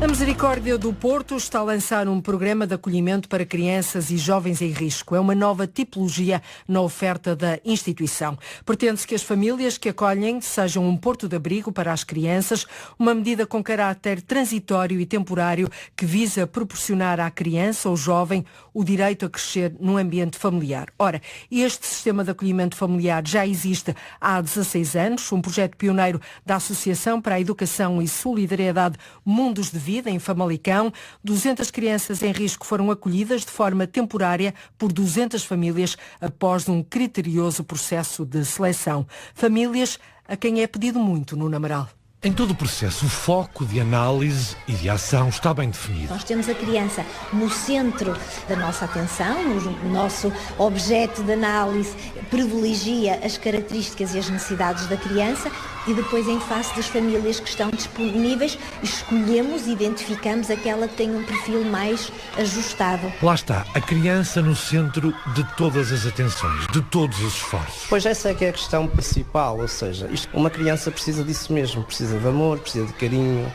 A Misericórdia do Porto está a lançar um programa de acolhimento para crianças e jovens em risco. É uma nova tipologia na oferta da instituição. Pretende-se que as famílias que acolhem sejam um porto de abrigo para as crianças, uma medida com caráter transitório e temporário que visa proporcionar à criança ou jovem o direito a crescer num ambiente familiar. Ora, este sistema de acolhimento familiar já existe há 16 anos, um projeto pioneiro da Associação para a Educação e Solidariedade Mundos de Vida, em Famalicão. 200 crianças em risco foram acolhidas de forma temporária por 200 famílias após um criterioso processo de seleção. Famílias a quem é pedido muito no Amaral. Em todo o processo, o foco de análise e de ação está bem definido. Nós temos a criança no centro da nossa atenção, o nosso objeto de análise privilegia as características e as necessidades da criança e depois, em face das famílias que estão disponíveis, escolhemos e identificamos aquela que tem um perfil mais ajustado. Lá está, a criança no centro de todas as atenções, de todos os esforços. Pois essa é que é a questão principal, ou seja, uma criança precisa disso mesmo, precisa de amor, precisa de carinho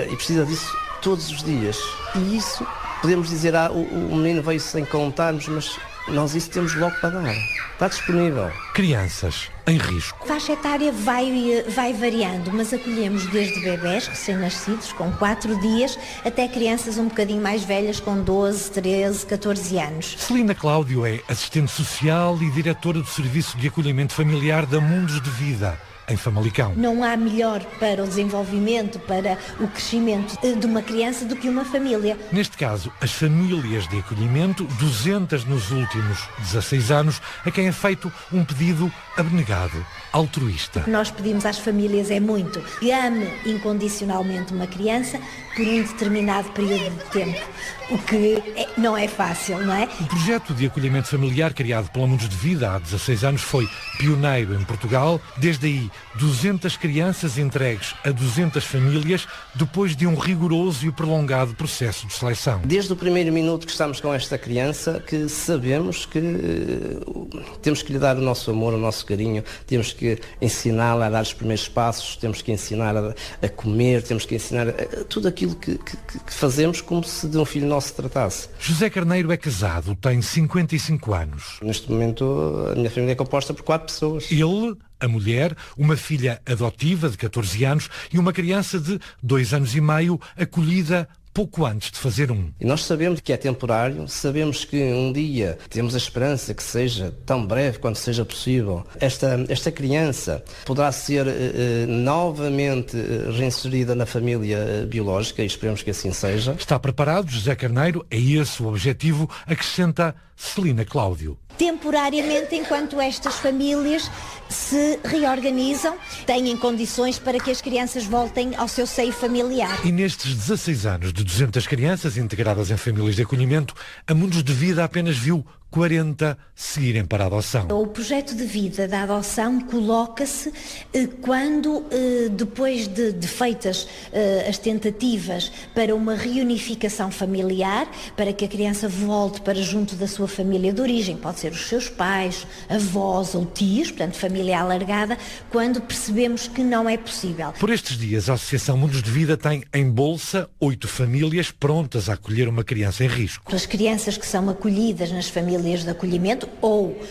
e precisa disso todos os dias. E isso, podemos dizer, o menino veio sem contarmos, mas nós isso temos logo para dar. Está disponível. Crianças em risco. A faixa etária vai variando, mas acolhemos desde bebés recém-nascidos, com 4 dias, até crianças um bocadinho mais velhas, com 12, 13, 14 anos. Celina Cláudio é assistente social e diretora do Serviço de Acolhimento Familiar da Mundos de Vida, em Famalicão. Não há melhor para o desenvolvimento, para o crescimento de uma criança do que uma família. Neste caso, as famílias de acolhimento, 200 nos últimos 16 anos, a quem é feito um pedido abnegado, altruísta. O que nós pedimos às famílias é muito. Que ame incondicionalmente uma criança por um determinado período de tempo. O que não é fácil, não é? O projeto de acolhimento familiar criado pela Mundos de Vida há 16 anos foi pioneiro em Portugal. Desde aí, 200 crianças entregues a 200 famílias depois de um rigoroso e prolongado processo de seleção. Desde o primeiro minuto que estamos com esta criança, que sabemos que temos que lhe dar o nosso amor, o nosso carinho, temos que ensiná-la a dar os primeiros passos, temos que ensinar a comer, temos que ensinar tudo aquilo que fazemos como se de um filho nosso se tratasse. José Carneiro é casado, tem 55 anos. Neste momento a minha família é composta por 4 pessoas. Ele, a mulher, uma filha adotiva de 14 anos e uma criança de 2 anos e meio, acolhida pouco antes de fazer um. E nós sabemos que é temporário, sabemos que um dia temos a esperança que seja tão breve quanto seja possível. Esta criança poderá ser novamente reinserida na família biológica e esperemos que assim seja. Está preparado, José Carneiro? É esse o objetivo, acrescenta Celina Cláudio. Temporariamente, enquanto estas famílias se reorganizam, têm condições para que as crianças voltem ao seu seio familiar. E nestes 16 anos de 200 crianças integradas em famílias de acolhimento, a Mundos de Vida apenas viu 40 seguirem para a adoção. O projeto de vida da adoção coloca-se quando, depois de feitas as tentativas para uma reunificação familiar, para que a criança volte para junto da sua família de origem, pode ser os seus pais, avós ou tios, portanto família alargada, quando percebemos que não é possível. Por estes dias, a Associação Mundos de Vida tem em bolsa 8 famílias prontas a acolher uma criança em risco. As crianças que são acolhidas nas famílias de acolhimento ou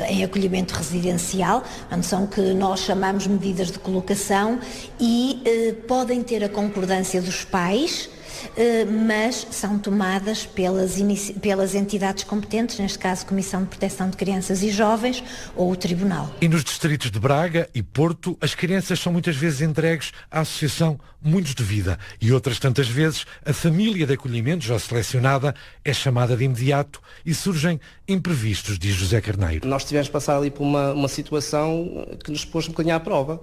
em acolhimento residencial, são que nós chamamos medidas de colocação e podem ter a concordância dos pais, mas são tomadas pelas entidades competentes, neste caso Comissão de Proteção de Crianças e Jovens ou o Tribunal. E nos distritos de Braga e Porto, as crianças são muitas vezes entregues à Associação Mundos de Vida e outras tantas vezes a família de acolhimento já selecionada é chamada de imediato e surgem imprevistos, diz José Carneiro. Nós tivemos de passar ali por uma situação que nos pôs um bocadinho à prova,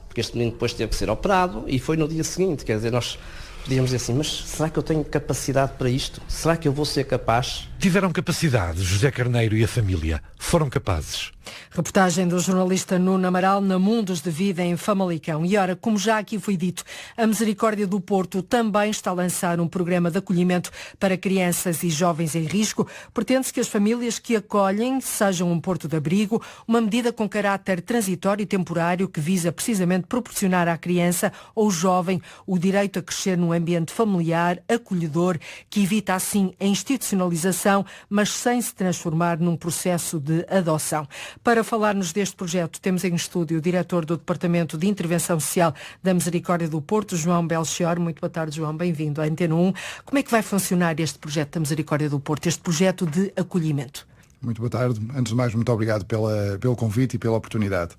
porque este menino depois teve que ser operado e foi no dia seguinte, quer dizer, nós podíamos dizer assim, mas será que eu tenho capacidade para isto? Será que eu vou ser capaz? Tiveram capacidade, José Carneiro e a família. Foram capazes. Reportagem do jornalista Nuno Amaral na Mundos de Vida em Famalicão. E ora, como já aqui foi dito, a Misericórdia do Porto também está a lançar um programa de acolhimento para crianças e jovens em risco. Pretende-se que as famílias que acolhem sejam um porto de abrigo, uma medida com caráter transitório e temporário que visa precisamente proporcionar à criança ou jovem o direito a crescer num ambiente familiar, acolhedor, que evita assim a institucionalização, mas sem se transformar num processo de adoção. Para falar-nos deste projeto, temos em estúdio o diretor do Departamento de Intervenção Social da Misericórdia do Porto, João Belchior. Muito boa tarde, João. Bem-vindo à Antena 1. Como é que vai funcionar este projeto da Misericórdia do Porto, este projeto de acolhimento? Muito boa tarde. Antes de mais, muito obrigado pelo convite e pela oportunidade.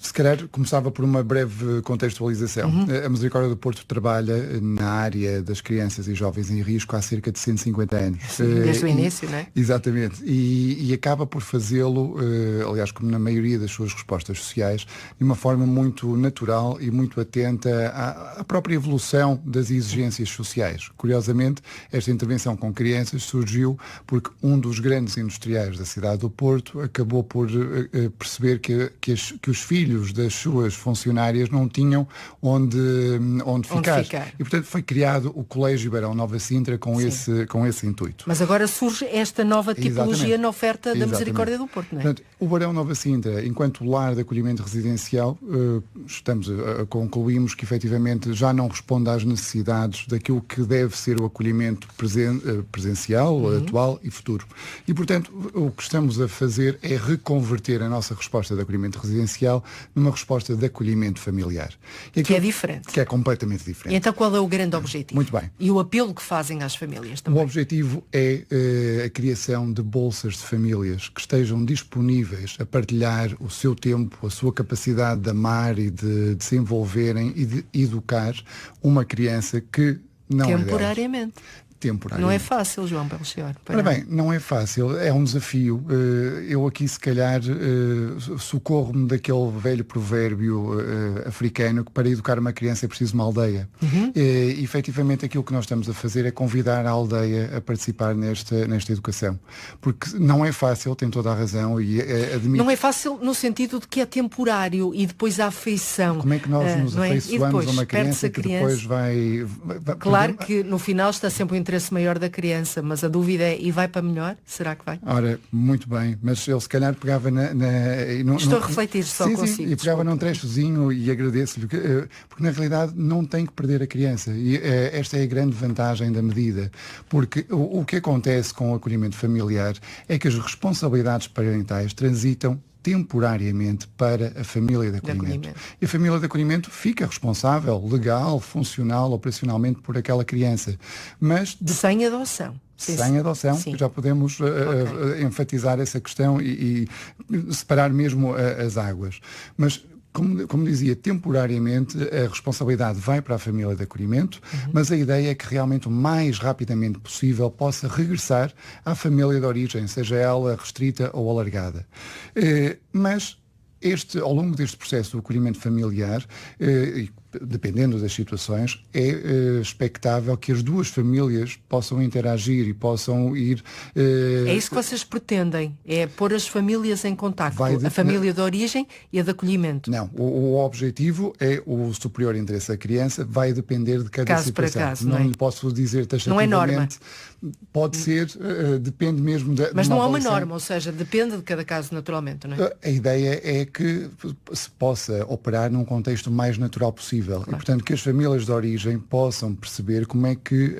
Se calhar começava por uma breve contextualização. A Misericórdia do Porto trabalha na área das crianças e jovens em risco há cerca de 150 anos. Desde o início, não é? Exatamente. E acaba por fazê-lo, aliás, como na maioria das suas respostas sociais, de uma forma muito natural e muito atenta à própria evolução das exigências sociais. Curiosamente, esta intervenção com crianças surgiu porque um dos grandes industriais da cidade do Porto acabou por perceber que os filhos das suas funcionárias não tinham onde ficar. E, portanto, foi criado o Colégio Barão Nova Sintra com esse intuito. Mas agora surge esta nova tipologia na oferta da Misericórdia do Porto, não é? Portanto, o Barão Nova Sintra, enquanto lar de acolhimento residencial, concluímos que, efetivamente, já não responde às necessidades daquilo que deve ser o acolhimento presencial, atual e futuro. E, portanto, o que estamos a fazer é reconverter a nossa resposta de acolhimento residencial numa resposta de acolhimento familiar. Que é diferente. Que é completamente diferente. E então qual é o grande objetivo? Muito bem. E o apelo que fazem às famílias também? O objetivo é a criação de bolsas de famílias que estejam disponíveis a partilhar o seu tempo, a sua capacidade de amar e de se envolverem e de educar uma criança que não é temporariamente. Não é fácil, João Belchior. Ora bem, não é fácil, é um desafio. Eu aqui, se calhar, socorro-me daquele velho provérbio africano que para educar uma criança é preciso uma aldeia. E, efetivamente, aquilo que nós estamos a fazer é convidar a aldeia a participar nesta educação. Porque não é fácil, tem toda a razão e admito... Não é fácil no sentido de que é temporário e depois a afeição. Como é que nós nos afeiçoamos a uma criança que depois vai... Claro que no final está sempre o interesse maior da criança, mas a dúvida é, e vai para melhor? Será que vai? Ora, muito bem, mas ele se calhar pegava Estou a refletir só consigo. E pegava num trechozinho e agradeço-lhe, porque na realidade não tem que perder a criança. E esta é a grande vantagem da medida, porque o que acontece com o acolhimento familiar é que as responsabilidades parentais transitam temporariamente para a família de acolhimento. E a família de acolhimento fica responsável, legal, funcional, operacionalmente por aquela criança. Mas sem adoção. Sem adoção, já podemos enfatizar essa questão e separar mesmo as águas. Mas como dizia, temporariamente a responsabilidade vai para a família de acolhimento, mas a ideia é que realmente o mais rapidamente possível possa regressar à família de origem, seja ela restrita ou alargada. Mas ao longo deste processo do acolhimento familiar, dependendo das situações, é expectável que as duas famílias possam interagir e possam ir... É isso que vocês pretendem, é pôr as famílias em contacto, a família de origem e a de acolhimento. Não, o objetivo é o superior interesse da criança, vai depender de cada caso situação. Para caso, não lhe posso dizer taxativamente. Não é norma. Pode ser, depende mesmo da... Mas de uma não há uma avaliação. norma, ou seja, depende de cada caso naturalmente, não é? A ideia é que se possa operar num contexto mais natural possível. Claro. E, portanto, que as famílias de origem possam perceber como é que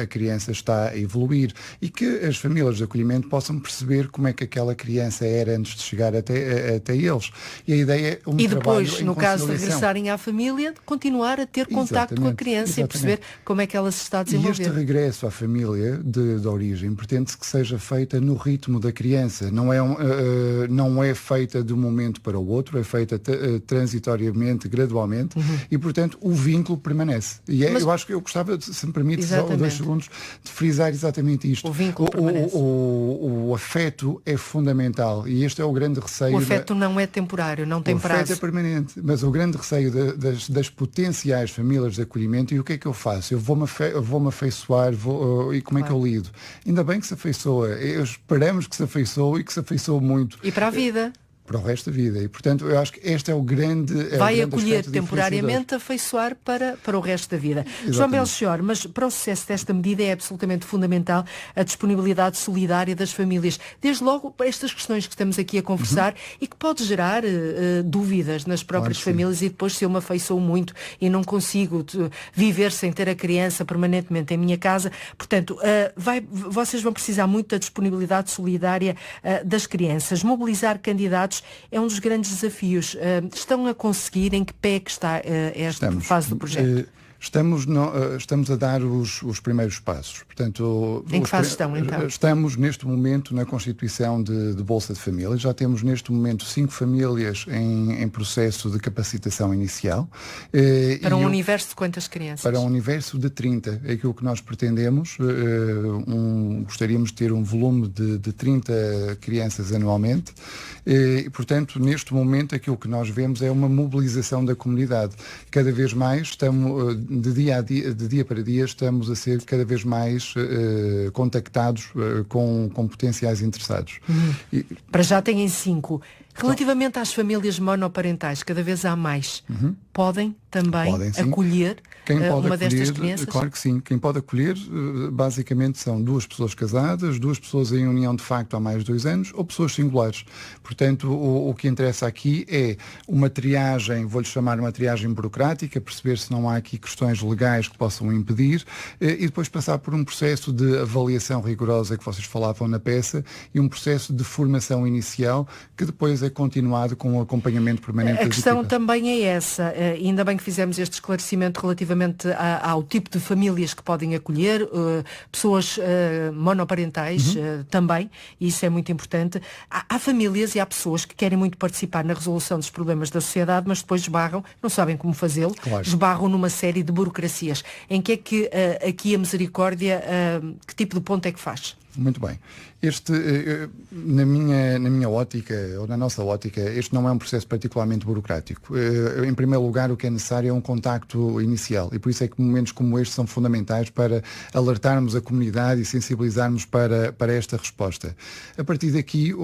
a criança está a evoluir e que as famílias de acolhimento possam perceber como é que aquela criança era antes de chegar até eles. E a ideia é e depois, no caso de regressarem à família, continuar a ter contacto com a criança e perceber como é que ela se está a desenvolver. E este regresso à família de origem pretende-se que seja feita no ritmo da criança. Não é feita de um momento para o outro, é feita transitoriamente, gradualmente, e, portanto, o vínculo permanece. E eu acho que eu gostava, se me permite, só 2 segundos, de frisar exatamente isto. O vínculo permanece. O afeto é fundamental e este é o grande receio. O afeto não é temporário, não tem prazo. O afeto é permanente, mas o grande receio das potenciais famílias de acolhimento, e o que é que eu faço? Eu vou-me afeiçoar, e como é que eu lido? Ainda bem que se afeiçoa, esperamos que se afeiçoe e que se afeiçoe muito. E para a vida. para o resto da vida. E, portanto, eu acho que este é o grande... Vai acolher temporariamente, afeiçoar para o resto da vida. Exatamente. João Belchior, mas para o sucesso desta medida é absolutamente fundamental a disponibilidade solidária das famílias. Desde logo para estas questões que estamos aqui a conversar e que pode gerar dúvidas nas próprias famílias e depois se eu me afeiçoo muito e não consigo viver sem ter a criança permanentemente em minha casa. Portanto, vocês vão precisar muito da disponibilidade solidária das crianças. Mobilizar candidatos é um dos grandes desafios. Estão a conseguir? Em que pé é que está esta fase do projeto? Estamos a dar os primeiros passos. Portanto, em que fase estão, então? Estamos, neste momento, na constituição de Bolsa de Família. Já temos, neste momento, 5 famílias em processo de capacitação inicial. Para um universo de quantas crianças? Para um universo de 30. É aquilo que nós pretendemos. Gostaríamos de ter um volume de 30 crianças anualmente. E, portanto, neste momento, aquilo que nós vemos é uma mobilização da comunidade. Cada vez mais estamos... De dia para dia estamos a ser cada vez mais contactados com potenciais interessados. Para já têm 5. Relativamente às famílias monoparentais, cada vez há mais. Podem também acolher uma destas crianças? Claro que sim. Quem pode acolher, basicamente, são 2 pessoas casadas, 2 pessoas em união de facto há mais de 2 anos, ou pessoas singulares. Portanto, o que interessa aqui é uma triagem, vou-lhe chamar uma triagem burocrática, perceber se não há aqui questões legais que possam impedir, e depois passar por um processo de avaliação rigorosa que vocês falavam na peça, e um processo de formação inicial, que depois é continuado com o acompanhamento permanente. A questão também é essa. Ainda bem que fizemos este esclarecimento relativamente ao tipo de famílias que podem acolher, pessoas monoparentais também, e isso é muito importante. Há famílias e há pessoas que querem muito participar na resolução dos problemas da sociedade, mas depois esbarram, não sabem como fazê-lo, esbarram numa série de burocracias. Em que é que aqui a Misericórdia, que tipo de ponto é que faz? Muito bem. Na minha ótica, ou na nossa ótica, este não é um processo particularmente burocrático. Em primeiro lugar, o que é necessário é um contacto inicial, e por isso é que momentos como este são fundamentais para alertarmos a comunidade e sensibilizarmos para esta resposta. A partir daqui,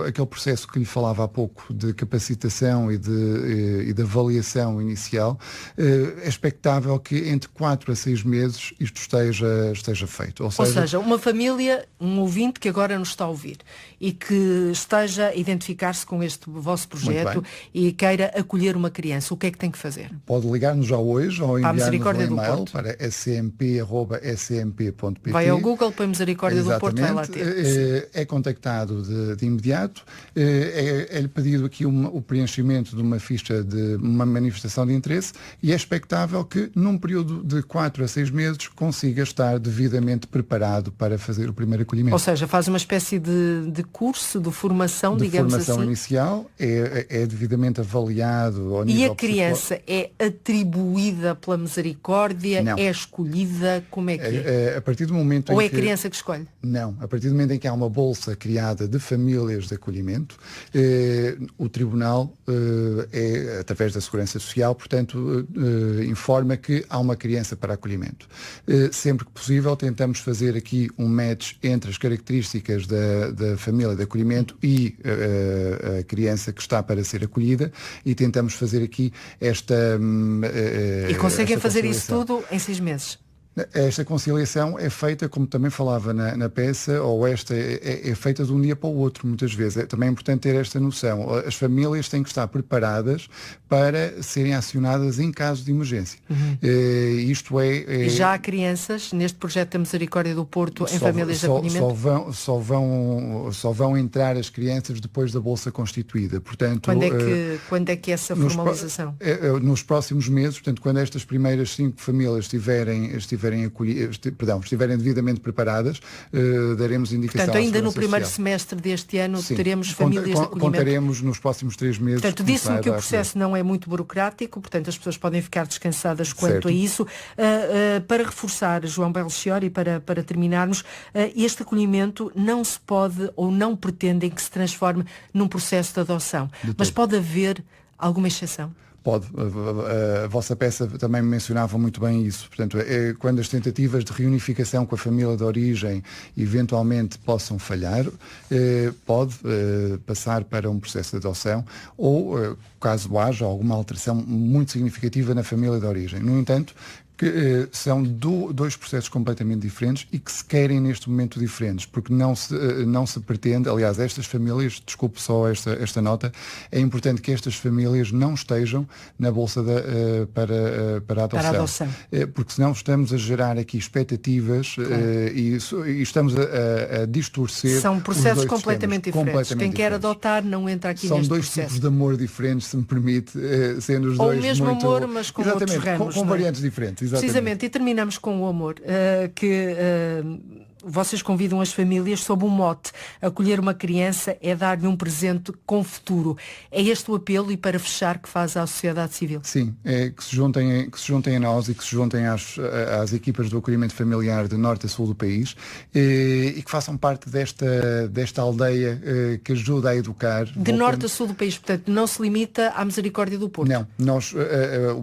aquele processo que lhe falava há pouco de capacitação e de avaliação inicial, é expectável que entre 4 a 6 meses isto esteja feito. Ou seja, uma família, um ouvinte que agora nos está a ouvir e que esteja a identificar-se com este vosso projeto e queira acolher uma criança, o que é que tem que fazer? Pode ligar-nos já hoje ou enviar-nos um e-mail para smp@smp.pt. Vai ao Google, põe Misericórdia do Porto, vai lá ter. É contactado de imediato, é-lhe pedido aqui o preenchimento de uma ficha de uma manifestação de interesse, e é expectável que num período de 4 a 6 meses consiga estar devidamente preparado para fazer o primeiro acolhimento. Ou seja, faz uma espécie de curso, de formação, digamos assim. De formação inicial, é devidamente avaliado ao nível. E a criança é atribuída pela Misericórdia? Não. É escolhida? Como é que é? A partir do momento Ou é a criança que escolhe? Não. A partir do momento em que há uma bolsa criada de famílias de acolhimento, o Tribunal, através da Segurança Social, portanto, informa que há uma criança para acolhimento. Sempre que possível, tentamos fazer aqui um match entre as características da família de acolhimento e a criança que está para ser acolhida, e tentamos fazer aqui esta... E conseguem fazer isso tudo em 6 meses? Esta conciliação é feita, como também falava na peça, ou esta é feita de um dia para o outro, muitas vezes. É também importante ter esta noção. As famílias têm que estar preparadas para serem acionadas em caso de emergência. Isto é... Já há crianças neste projeto da Misericórdia do Porto em famílias de acolhimento? Só vão entrar as crianças depois da Bolsa constituída. Portanto, quando é que essa formalização? Nos próximos meses, portanto, quando estas primeiras 5 famílias estiverem devidamente preparadas, daremos indicação. Portanto, ainda no primeiro semestre deste ano teremos famílias de acolhimento. Contaremos nos próximos 3 meses. Portanto, disse-me que o processo não é muito burocrático, portanto as pessoas podem ficar descansadas quanto a isso. Para reforçar, João Belchior, e para terminarmos, este acolhimento não se pode ou não pretendem que se transforme num processo de adoção. Mas pode haver alguma exceção? Pode. A vossa peça também mencionava muito bem isso. Portanto, quando as tentativas de reunificação com a família de origem eventualmente possam falhar, pode passar para um processo de adoção ou, caso haja alguma alteração muito significativa na família de origem. No entanto, que são dois processos completamente diferentes e que se querem neste momento diferentes, porque não se pretende, aliás, estas famílias, desculpe só esta nota, é importante que estas famílias não estejam na bolsa para a adoção. Porque senão estamos a gerar aqui expectativas, claro. e estamos a distorcer. São processos completamente diferentes. Quem quer adotar não entra aqui neste processo. São dois tipos de amor diferentes, se me permite, sendo os dois ou o mesmo muito... amor, mas com outros ramos. Com variantes diferentes. Exatamente. Precisamente, e terminamos com o amor, vocês convidam as famílias sob um mote: acolher uma criança é dar-lhe um presente com futuro. É este o apelo, e para fechar, que faz à sociedade civil? Sim, é que se juntem a nós e que se juntem às equipas do acolhimento familiar de norte a sul do país, e que façam parte desta aldeia que ajuda a educar. De norte a sul do país, portanto, não se limita à Misericórdia do Porto? Não,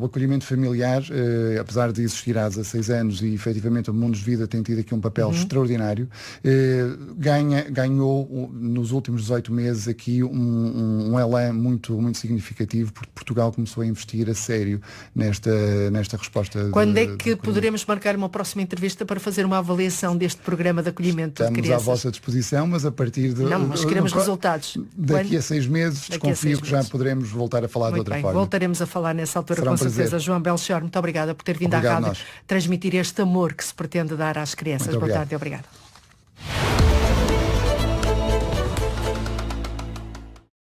o acolhimento familiar, apesar de existir há 16 anos e efetivamente o Mundos de Vida tem tido aqui um papel extraordinário, ganhou nos últimos 18 meses aqui um elan muito, muito significativo, porque Portugal começou a investir a sério nesta resposta. Quando é que poderemos marcar uma próxima entrevista para fazer uma avaliação deste programa de acolhimento de crianças? Estamos à vossa disposição, mas a partir de... Não, mas queremos resultados. Daqui a 6 meses, desconfio que já poderemos voltar a falar de outra forma. Voltaremos a falar nessa altura, com certeza. João Belchior, muito obrigada por ter vindo à rádio transmitir este amor que se pretende dar às crianças. Boa tarde, obrigada.